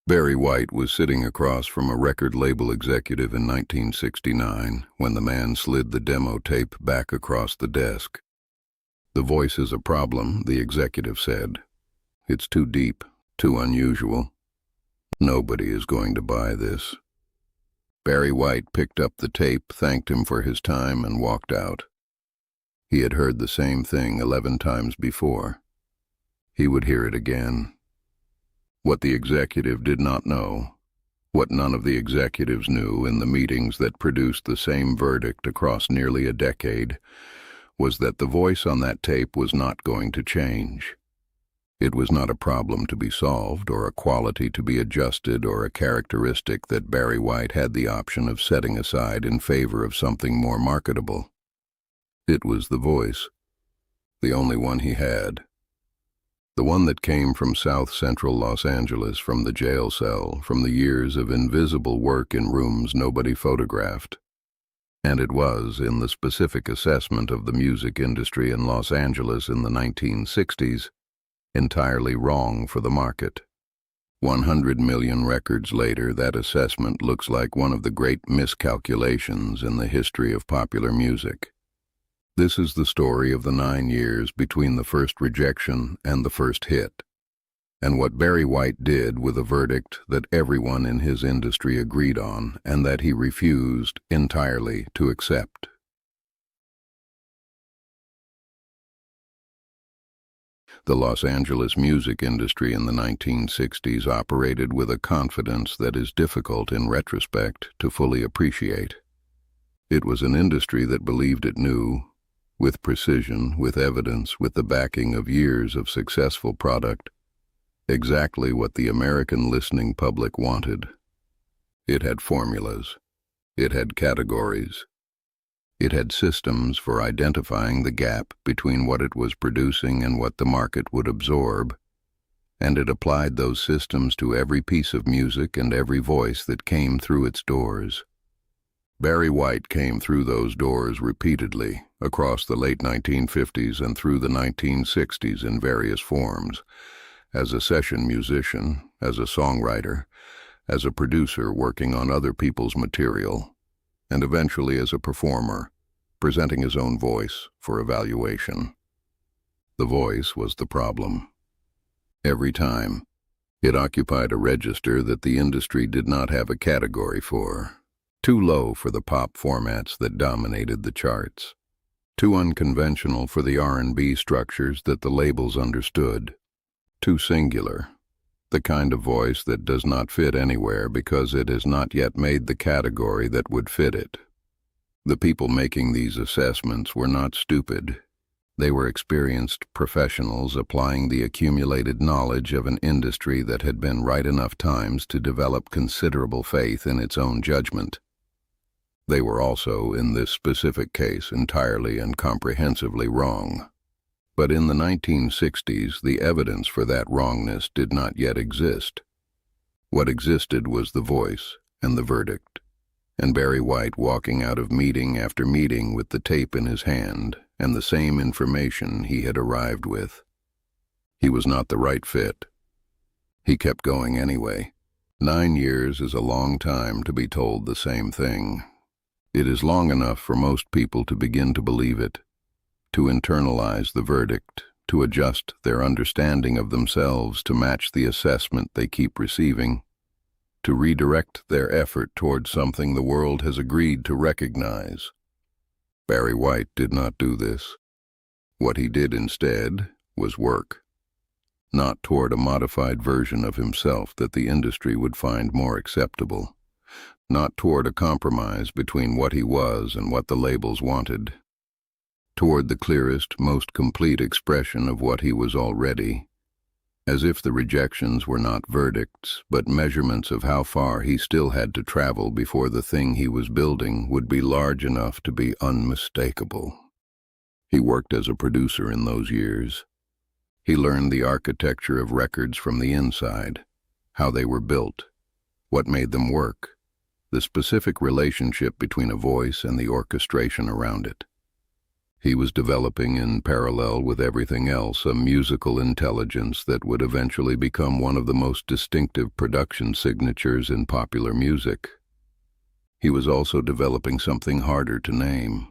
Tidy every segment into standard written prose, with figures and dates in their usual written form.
Barry White was sitting across from a record label executive in 1969 when the man slid the demo tape back across the desk. "The voice is a problem," the executive said. "It's too deep, too unusual. Nobody is going to buy this." Barry White picked up the tape, thanked him for his time, and walked out. He had heard the same thing 11 times before. He would hear it again. What the executive did not know, what none of the executives knew in the meetings that produced the same verdict across nearly a decade, was that the voice on that tape was not going to change. It was not a problem to be solved, or a quality to be adjusted, or a characteristic that Barry White had the option of setting aside in favor of something more marketable. It was the voice, the only one he had. The one that came from South Central Los Angeles, from the jail cell, from the years of invisible work in rooms nobody photographed. And it was, in the specific assessment of the music industry in Los Angeles in the 1960s, entirely wrong for the market. 100 million records later, that assessment looks like one of the great miscalculations in the history of popular music. This is the story of the 9 years between the first Rejection and the first hit, and what Barry White did with a verdict that everyone in his industry agreed on and that he refused entirely to accept. The Los Angeles music industry in the 1960s operated with a confidence that is difficult in retrospect to fully appreciate. It was an industry that believed it knew, with precision, with evidence, with the backing of years of successful product, exactly what the American listening public wanted. It had formulas. It had categories. It had systems for identifying the gap between what it was producing and what the market would absorb, and it applied those systems to every piece of music and every voice that came through its doors. Barry White came through those doors repeatedly, across the late 1950s and through the 1960s in various forms, as a session musician, as a songwriter, as a producer working on other people's material, and eventually as a performer, presenting his own voice for evaluation. The voice was the problem. Every time, it occupied a register that the industry did not have a category for. Too low for the pop formats that dominated the charts. Too unconventional for the R&B structures that the labels understood. Too singular. The kind of voice that does not fit anywhere because it has not yet made the category that would fit it. The people making these assessments were not stupid. They were experienced professionals applying the accumulated knowledge of an industry that had been right enough times to develop considerable faith in its own judgment. They were also, in this specific case, entirely and comprehensively wrong. But in the 1960s, the evidence for that wrongness did not yet exist. What existed was the voice and the verdict, and Barry White walking out of meeting after meeting with the tape in his hand and the same information he had arrived with. He was not the right fit. He kept going anyway. 9 years is a long time to be told the same thing. It is long enough for most people to begin to believe it, to internalize the verdict, to adjust their understanding of themselves to match the assessment they keep receiving, to redirect their effort towards something the world has agreed to recognize. Barry White did not do this. What he did instead was work, not toward a modified version of himself that the industry would find more acceptable, not toward a compromise between what he was and what the labels wanted, toward the clearest, most complete expression of what he was already, as if the rejections were not verdicts, but measurements of how far he still had to travel before the thing he was building would be large enough to be unmistakable. He worked as a producer in those years. He learned the architecture of records from the inside, how they were built, what made them work, the specific relationship between a voice and the orchestration around it. He was developing in parallel with everything else a musical intelligence that would eventually become one of the most distinctive production signatures in popular music. He was also developing something harder to name,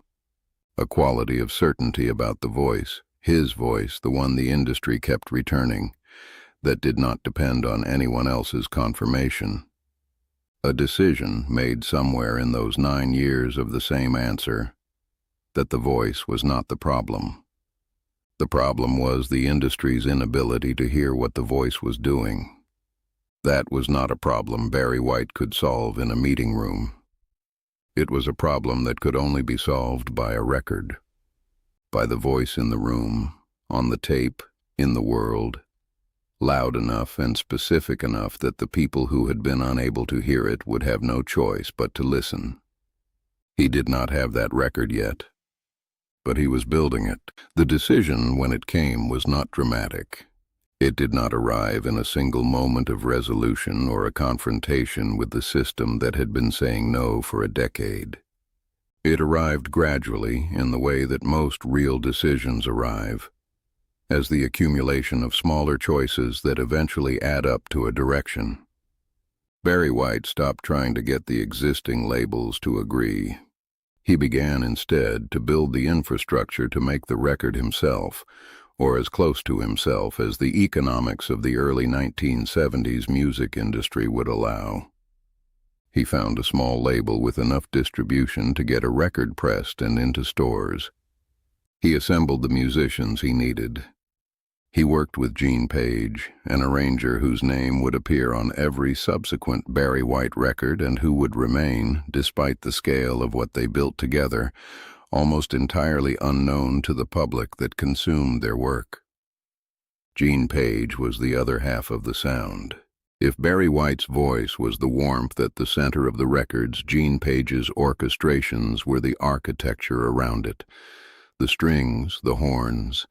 a quality of certainty about the voice, his voice, the one the industry kept returning, that did not depend on anyone else's confirmation. A decision made somewhere in those 9 years of the same answer, that the voice was not the problem. The problem was the industry's inability to hear what the voice was doing. That was not a problem Barry White could solve in a meeting room. It was a problem that could only be solved by a record, by the voice in the room, on the tape, in the world, loud enough and specific enough that the people who had been unable to hear it would have no choice but to listen. He did not have that record yet, but he was building it. The decision, when it came, was not dramatic. It did not arrive in a single moment of resolution or a confrontation with the system that had been saying no for a decade. It arrived gradually in the way that most real decisions arrive, as the accumulation of smaller choices that eventually add up to a direction. Barry White stopped trying to get the existing labels to agree. He began instead to build the infrastructure to make the record himself, or as close to himself as the economics of the early 1970s music industry would allow. He found a small label with enough distribution to get a record pressed and into stores. He assembled the musicians he needed. He worked with Gene Page, an arranger whose name would appear on every subsequent Barry White record and who would remain, despite the scale of what they built together, almost entirely unknown to the public that consumed their work. Gene Page was the other half of the sound. If Barry White's voice was the warmth at the center of the records, Gene Page's orchestrations were the architecture around it. The strings, the horns,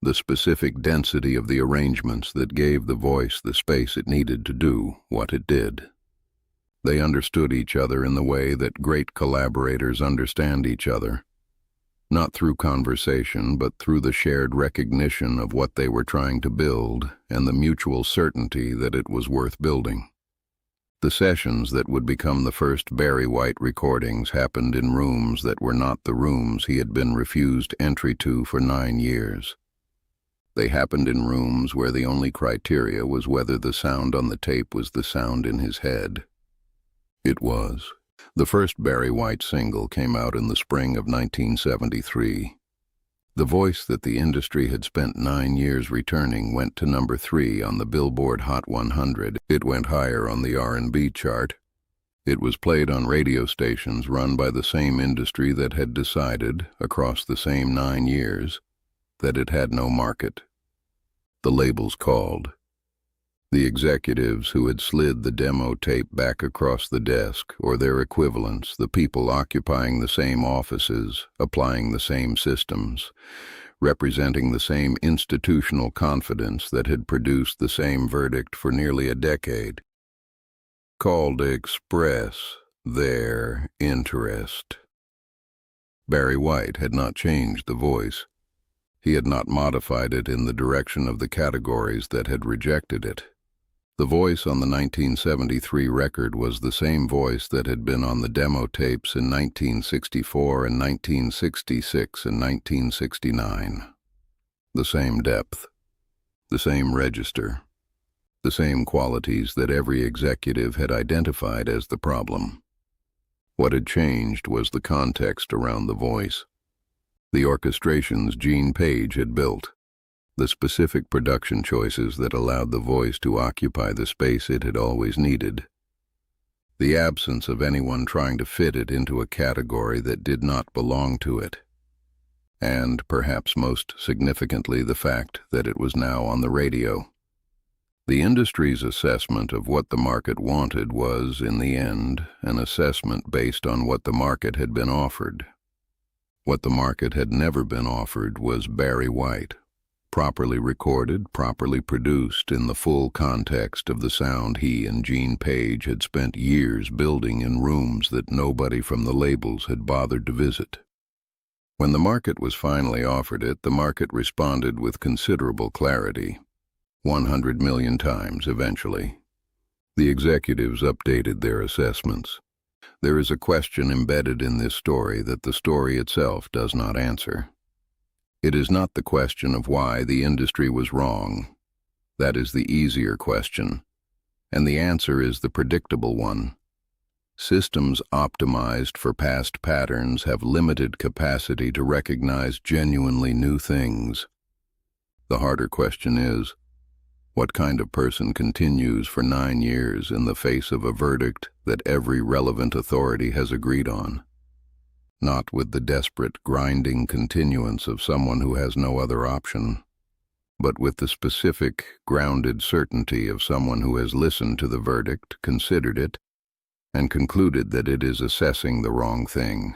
the specific density of the arrangements that gave the voice the space it needed to do what it did. They understood each other in the way that great collaborators understand each other, not through conversation, but through the shared recognition of what they were trying to build and the mutual certainty that it was worth building. The sessions that would become the first Barry White recordings happened in rooms that were not the rooms he had been refused entry to for 9 years. They happened in rooms where the only criteria was whether the sound on the tape was the sound in his head. It was. The first Barry White single came out in the spring of 1973. The voice that the industry had spent 9 years returning went to number 3 on the Billboard Hot 100. It went higher on the R&B chart. It was played on radio stations run by the same industry that had decided, across the same 9 years, that it had no market. The labels called. The executives who had slid the demo tape back across the desk, or their equivalents, the people occupying the same offices, applying the same systems, representing the same institutional confidence that had produced the same verdict for nearly a decade, called to express their interest. Barry White had not changed the voice. He had not modified it in the direction of the categories that had rejected it. The voice on the 1973 record was the same voice that had been on the demo tapes in 1964 and 1966 and 1969. The same depth, the same register, the same qualities that every executive had identified as the problem. What had changed was the context around the voice. The orchestrations Gene Page had built, the specific production choices that allowed the voice to occupy the space it had always needed, the absence of anyone trying to fit it into a category that did not belong to it, and, perhaps most significantly, the fact that it was now on the radio. The industry's assessment of what the market wanted was, in the end, an assessment based on what the market had been offered. What the market had never been offered was Barry White, properly recorded, properly produced in the full context of the sound he and Gene Page had spent years building in rooms that nobody from the labels had bothered to visit. When the market was finally offered it, the market responded with considerable clarity. 100 million times, eventually. The executives updated their assessments. There is a question embedded in this story that the story itself does not answer. It is not the question of why the industry was wrong. That is the easier question, and the answer is the predictable one. Systems optimized for past patterns have limited capacity to recognize genuinely new things. The harder question is, what kind of person continues for 9 years in the face of a verdict that every relevant authority has agreed on? Not with the desperate, grinding continuance of someone who has no other option, but with the specific, grounded certainty of someone who has listened to the verdict, considered it, and concluded that it is assessing the wrong thing.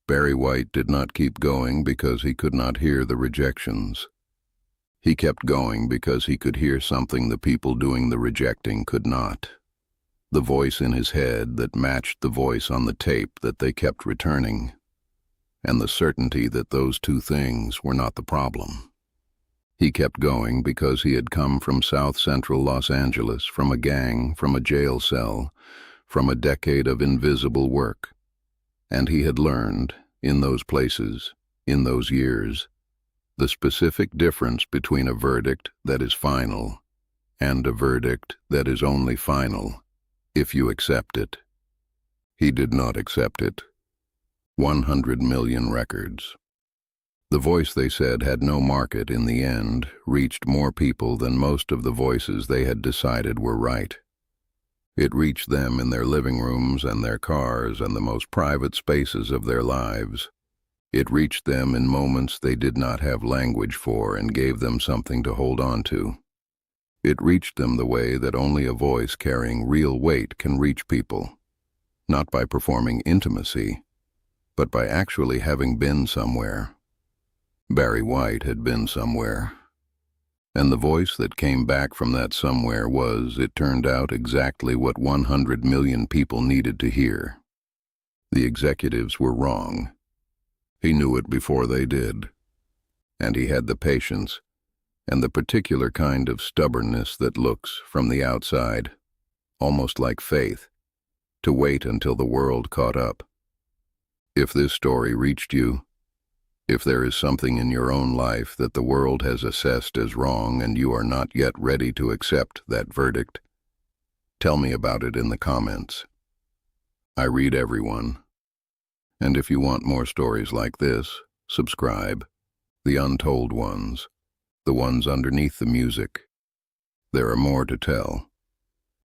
Barry White did not keep going because he could not hear the rejections. He kept going because he could hear something the people doing the rejecting could not. The voice in his head that matched the voice on the tape that they kept returning, and the certainty that those two things were not the problem. He kept going because he had come from South Central Los Angeles, from a gang, from a jail cell, from a decade of invisible work. And he had learned, in those places, in those years, the specific difference between a verdict that is final and a verdict that is only final if you accept it. He did not accept it. 100 million records. The voice, they said, had no market in the end, reached more people than most of the voices they had decided were right. It reached them in their living rooms and their cars and the most private spaces of their lives. It reached them in moments they did not have language for and gave them something to hold on to. It reached them the way that only a voice carrying real weight can reach people, not by performing intimacy, but by actually having been somewhere. Barry White had been somewhere. And the voice that came back from that somewhere was, it turned out, exactly what 100 million people needed to hear. The executives were wrong. He knew it before they did. And he had the patience, and the particular kind of stubbornness that looks, from the outside, almost like faith, to wait until the world caught up. If this story reached you, if there is something in your own life that the world has assessed as wrong and you are not yet ready to accept that verdict, tell me about it in the comments. I read everyone. And if you want more stories like this, subscribe. The untold ones, the ones underneath the music. There are more to tell.